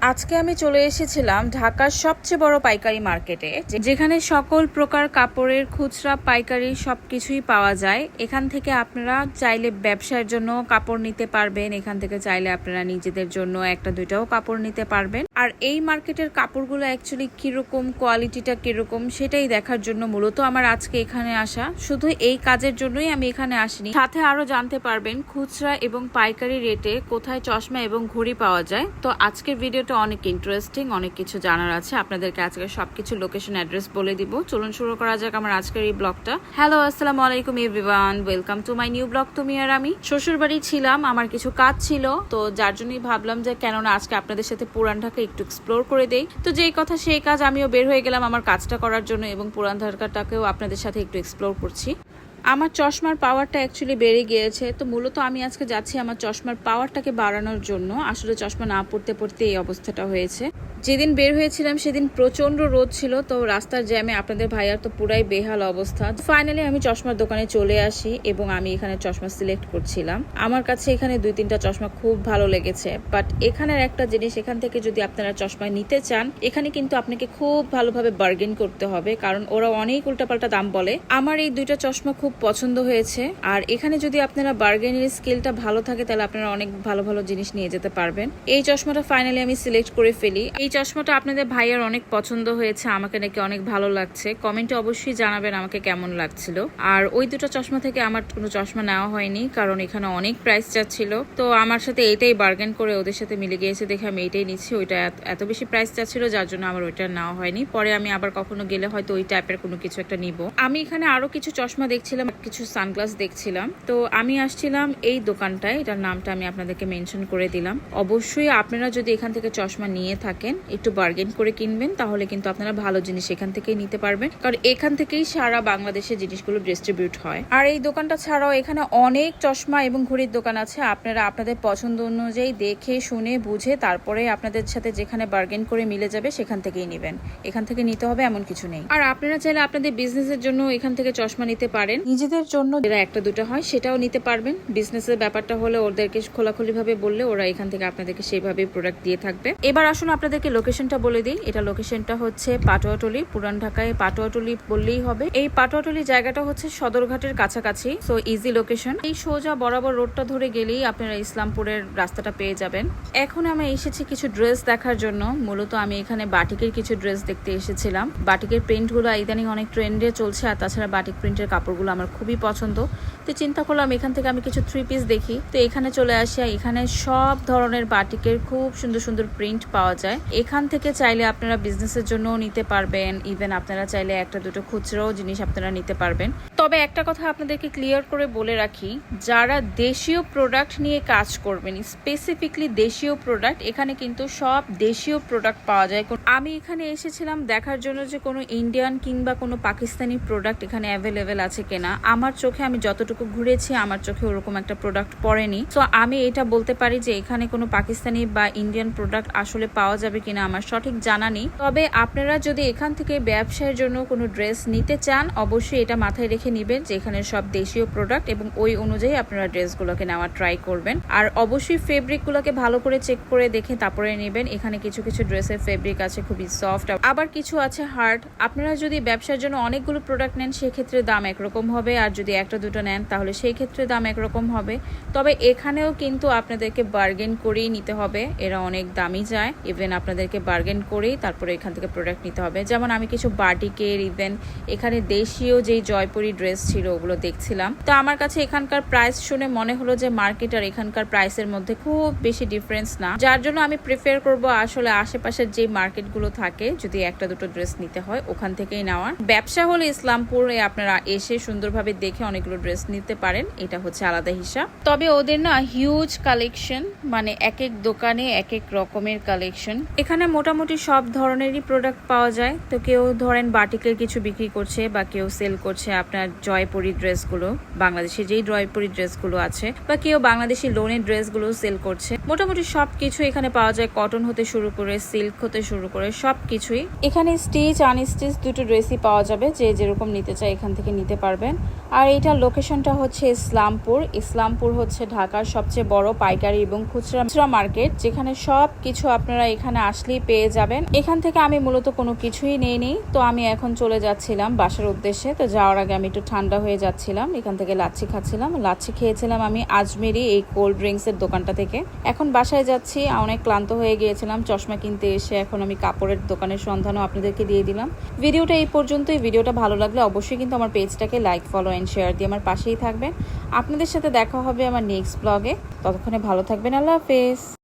আজকে আমি চলে এসেছিলাম ঢাকার সবচেয়ে বড় পাইকারি মার্কেটে, যেখানে সকল প্রকার কাপড়ের খুচরা পাইকারি সবকিছুই পাওয়া যায়। এখান থেকে আপনারা চাইলে ব্যবসার জন্য কাপড় নিতে পারবেন, এখান থেকে চাইলে আপনারা নিজেদের জন্য একটা দুইটাও কাপড় নিতে পারবেন। আর এই মার্কেটের কাপড়গুলো অ্যাকচুয়ালি কিরকম, কোয়ালিটিটা কিরকম সেটাই দেখার জন্য মূলত আমার আজকে এখানে আসা। শুধু এই কাজের জন্যই আমি এখানে আসিনি, সাথে আরো জানতে পারবেন খুচরা এবং পাইকারি রেটে কোথায় চশমা এবং ঘড়ি পাওয়া যায়। তো আজকের ভিডিওটা অনেক ইন্টারেস্টিং, অনেক কিছু জানার আছে। আপনাদেরকে আজকে সবকিছু লোকেশন অ্যাড্রেস বলে দিব। চলুন শুরু করা যাক আমার আজকের এই ব্লগটা। হ্যালো, আসসালামু আলাইকুম everyone, welcome to my new blog তুমি আর আমি। শ্বশুর বাড়ি ছিলাম, আমার কিছু কাজ ছিল, তো যার জন্যই ভাবলাম যে কেননা আজকে আপনাদের সাথে পুরান ঢাকা একটু এক্সপ্লোর করে দেই। তো যেই কথা সেই কাজ, আমিও বের হয়ে গেলাম আমার কাজটা করার জন্য এবং পুরান ঢাকাটাকেও আপনাদের সাথে একটু এক্সপ্লোর করছি। আমার চশমার পাওয়ারটা অ্যাকচুয়ালি বেড়ে গিয়েছে, তো মূলত আমি আজকে যাচ্ছি আমার চশমার পাওয়ারটাকে বাড়ানোর জন্য। আসলে চশমা না পড়তে পড়তে এই অবস্থাটা হয়েছে। যেদিন বের হয়েছিলাম সেদিন প্রচন্ড রোদ ছিল, তো রাস্তার জ্যামে আপনাদের ভাইয়ার তো পুরাই বেহাল অবস্থা। ফাইনালি আমি চশমার দোকানে চলে আসি এবং আমি এখানে চশমা সিলেক্ট করছিলাম। আমার কাছে এখানে 2-3টা চশমা খুব ভালো লেগেছে, বাট এখানের একটা জিনিস, এখান থেকে যদি আপনারা চশমা নিতে চান এখানে কিন্তু আপনাকে খুব ভালোভাবে বার্গেন করতে হবে, কারণ ওরা অনেক উল্টাপাল্টা দাম বলে। আমার এই 2টা চশমা খুব পছন্দ হয়েছে, আর এখানে যদি আপনারা বার্গেনের স্কিলটা ভালো থাকে তাহলে আপনারা অনেক ভালো ভালো জিনিস নিয়ে যেতে পারবেন। এই চশমাটা ফাইনালি আমি সিলেক্ট করে ফেলি। এই চশমাটা আপনাদের ভাইয়ার অনেক পছন্দ হয়েছে, আমাকে নাকি অনেক ভালো লাগছে। কমেন্টে অবশ্যই জানাবেন আমাকে কেমন লাগছিল। আর ওই 2টা চশমা থেকে আমার কোনো চশমা নেওয়া হয়নি, কারণ এখানে অনেক প্রাইস চাচ্ছিল। তো আমার সাথে এইটাই বার্গেন করে ওদের সাথে মিলে গিয়েছে দেখে আমি এইটাই নিচ্ছি। ওইটা এত বেশি প্রাইস চাচ্ছিল যার জন্য আমার ওইটা নেওয়া হয়নি। পরে আমি আবার কখনো গেলে হয়তো ওই টাইপের কোনো কিছু একটা নিব। আমি এখানে আরো কিছু চশমা দেখছিলাম, কিছু সানগ্লাস দেখছিলাম। তো আমি আসছিলাম এই দোকানটায়, এটার নামটা আমি আপনাদেরকে মেনশন করে দিলাম। অবশ্যই আপনারা যদি এখান থেকে চশমা নিয়ে থাকেন একটু বার্গেন করে কিনবেন, তাহলে কিন্তু আপনারা ভালো জিনিস এখান থেকেই নিতে পারবেন, কারণ এখান থেকেই সারা বাংলাদেশে জিনিসগুলো ডিস্ট্রিবিউট হয়। আর এই দোকানটা ছাড়াও এখানে অনেক চশমা এবং ঘড়ির দোকান আছে। আপনারা আপনাদের পছন্দ অনুযায়ী দেখে শুনে বুঝে তারপরে আপনাদের সাথে যেখানে বার্গেন করে মিলে যাবে সেখান থেকেই নেবেন। এখান থেকে নিতে হবে এমন কিছু নেই। আর আপনারা চাইলে আপনাদের বিজনেসের জন্য এখান থেকে চশমা নিতে পারেন, নিজেদের জন্য যেটা একটা দুটো হয় সেটাও নিতে পারবেন। বিজনেসের ব্যাপারটা হলে ওদেরকে খোলাখুলি ভাবে বললে ওরা এখান থেকে আপনাদেরকে সেইভাবে প্রোডাক্ট দিয়ে থাকবে। এবার আসুন আপনাদেরকে লোকেশনটা বলে দিই। এটা লোকেশনটা হচ্ছে পাটোয়াটুলি, পুরান ঢাকায় পাটোয়াটুলি বললেই হবে। এই পাটোয়াটুলি জায়গাটা হচ্ছে সদরঘাটের কাছাকাছি, সো ইজি লোকেশন। এই সোজা বরাবর রোডটা ধরে গেলেই আপনারা ইসলামপুরের রাস্তাটা পেয়ে যাবেন। এখন আমি এসেছি কিছু ড্রেস দেখার জন্য। মূলত আমি এখানে বাটিকের কিছু ড্রেস দেখতে এসেছিলাম। বাটিকের প্রিন্টগুলো ইদানিং অনেক ট্রেন্ডে চলছে, আর তাছাড়া বাটিক প্রিন্টের কাপড়গুলো আমার খুবই পছন্দ। তো চিন্তা করলাম এখান থেকে আমি কিছু 3 পিস দেখি। তো এখানে চলে আসি, এখানে সব ধরনের বাটিকের খুব সুন্দর সুন্দর প্রিন্ট পাওয়া যায়। এখান থেকে চাইলে আপনারা বিজনেসের জন্যও নিতে পারবেন, ইভেন আপনারা চাইলে একটা দুটো খুচরাও জিনিস আপনারা নিতে পারবেন। তবে একটা কথা আপনাদেরকে ক্লিয়ার করে বলে রাখি, যারা দেশীয় প্রোডাক্ট নিয়ে কাজ করবেন, স্পেসিফিকলি দেশীয় প্রোডাক্ট, এখানে কিন্তু সব দেশীয় প্রোডাক্ট পাওয়া যায়। আমি এখানে এসেছিলাম দেখার জন্য যে কোনো ইন্ডিয়ান কিংবা কোনো পাকিস্তানি প্রোডাক্ট এখানে অ্যাভেলেবেল আছে কিনা। আমার চোখে, আমি যতটুকু ঘুরেছি আমার চোখে ওরকম একটা প্রোডাক্ট পড়েনি। তো আমি এটা বলতে পারি যে এখানে কোনো পাকিস্তানি বা ইন্ডিয়ান প্রোডাক্ট আসলে পাওয়া যাবে কিনা আমার সঠিক জানা নেই। তবে আপনারা যদি এখান থেকে ব্যবসায়ের জন্য কোনো ড্রেস নিতে চান অবশ্যই এটা মাথায় রেখে নিবেন যে এখানে সব দেশীয় প্রোডাক্ট, এবং ওই অনুযায়ী আপনারা ড্রেসগুলোকে নেওয়ার ট্রাই করবেন। আর অবশ্যই ফেব্রিকগুলোকে ভালো করে চেক করে দেখে তারপরে নেবেন। এখানে কিছু কিছু ড্রেসের ফেব্রিক আছে খুবই সফট, আবার কিছু আছে হার্ড। আপনারা যদি ব্যবসার জন্য অনেকগুলো প্রোডাক্ট নেন সেক্ষেত্রে দাম একরকম হবে, আর যদি একটা দুটো নেন তাহলে সেই ক্ষেত্রে দাম একরকম হবে। তবে এখানেও কিন্তু আপনাদেরকে বার্গেন করেই নিতে হবে, এরা অনেক দামি যায়। ইভেন আপনাদেরকে বার্গেন করেই তারপরে এখান থেকে প্রোডাক্ট নিতে হবে। যেমন আমি কিছু বাটিকের, ইভেন এখানে দেশীয় যেই জয়পুরি ড্রেস ছিল ওগুলো দেখছিলাম। তো আমার কাছে এখানকার প্রাইস শুনে মনে হলো যে মার্কেট আর এখানকার প্রাইসের মধ্যে খুব বেশি ডিফারেন্স না, যার জন্য আমি প্রিফার করব আসলে আশেপাশের যে মার্কেটগুলো থাকে যদি একটা দুটো ড্রেস নিতে হয় ওখান থেকেই নেওয়ার। ব্যবসা হলে ইসলামপুরে আপনারা এসে সুন্দরভাবে দেখে অনেকগুলো ড্রেস নিতে পারেন, এটা হচ্ছে আলাদা হিসাব। তবে ওদের না হিউজ কালেকশন, মানে এক এক দোকানে এক এক রকমের কালেকশন। এখানে মোটামুটি সব ধরনেরই প্রোডাক্ট পাওয়া যায়। তো কেউ ধরেন বাটিকের কিছু বিক্রি করছে বা কেউ সেল করছে আপনার জয়পুরি ড্রেসগুলো, বাংলাদেশে যেই জয়পুরি ড্রেসগুলো আছে, বা কেউ বাংলাদেশি লোনের ড্রেসগুলো সেল করছে। মোটামুটি সবকিছু এখানে পাওয়া যায়, কটন হতে শুরু করে সিল্ক হতে শুরু করে সবকিছুই। এখানে স্টিচ আনস্টিচ দুটো ড্রেসই পাওয়া যাবে, যে যেরকম নিতে চায় এখান থেকে নিতে পারবেন। আর এইটার লোকেশনটা হচ্ছে ইসলামপুর। ইসলামপুর হচ্ছে ঢাকার সবচেয়ে বড় পাইকারি এবং খুচরা মার্কেট, যেখানে সব কিছু আপনারা এখানে আসলেই পেয়ে যাবেন। এখান থেকে আমি মূলত কোনো কিছুই নেইনি, তো আমি এখন চলে যাচ্ছিলাম বাসার উদ্দেশ্যে। তো যাওয়ার আগে আমি একটু ঠান্ডা হয়ে যাচ্ছিলাম, এখান থেকে লাচ্ছি খাচ্ছিলাম। লাচ্ছি খেয়েছিলাম আমি আজমেরি এই কোল্ড ড্রিঙ্কস এর দোকানটা থেকে। এখন বাসায় যাচ্ছি, অনেক ক্লান্ত হয়ে গিয়েছিলাম চশমা কিনতে এসে। এখন আমি কাপড়ের দোকানের সন্ধানও আপনাদেরকে দিয়ে দিলাম। ভিডিওটা এই পর্যন্তই। ভিডিওটা ভালো লাগলে অবশ্যই কিন্তু আমার পেজটাকে লাইক, ফলো এন্ড শেয়ার দিয়ে আমার পাশেই থাকবেন। আপনাদের সাথে দেখা হবে আমার নেক্সট ব্লগে। ততক্ষণে ভালো থাকবেন। আল্লাহ হাফেজ।